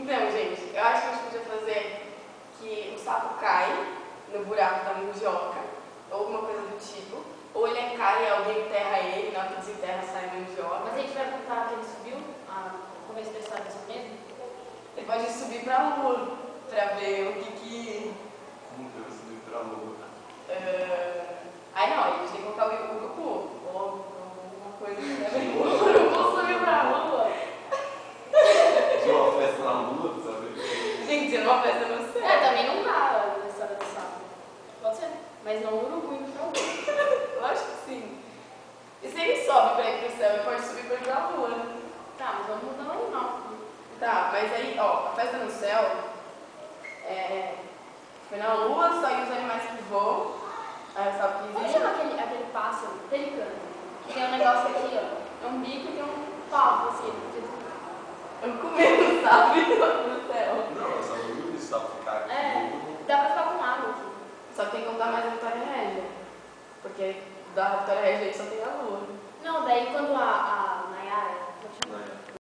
Não, gente, eu acho que a gente podia fazer que o sapo cai no buraco da mandioca, ou alguma coisa do tipo, ou ele cai e alguém enterra ele, na hora que desenterra sai a mandioca. Mas a gente vai contar que ele subiu no começo da história dessa mesmo? Ele pode subir pra lua pra ver o que. Como que eu subir pra lua? Aí não, a gente tem que colocar o urubu, ou alguma coisa assim. O urubu subiu pra lua. Tinha uma festa na lua, sabe? Gente, tinha uma festa no céu. Também não dá na história do sapo. Pode ser, mas não o urubu indo pra lua. Lógico que sim. E se ele sobe pra ir pro céu, ele pode subir pra ir pra lua, né? Tá, mas vamos mudar o animal. Tá, mas aí, ó, a festa no céu foi na lua, só aí os animais que voam. Aí o sapo Como que chama aquele pássaro, pelicano? Que tem um negócio aqui, ó. É um bico e tem um pavo, assim. Eu comi, sabe? No céu. Não, essa lua de sapo ficar aqui. Dá pra ficar com água aqui. Só que tem que contar mais a Vitória Régia. Porque da Vitória Régia aí só tem a lua.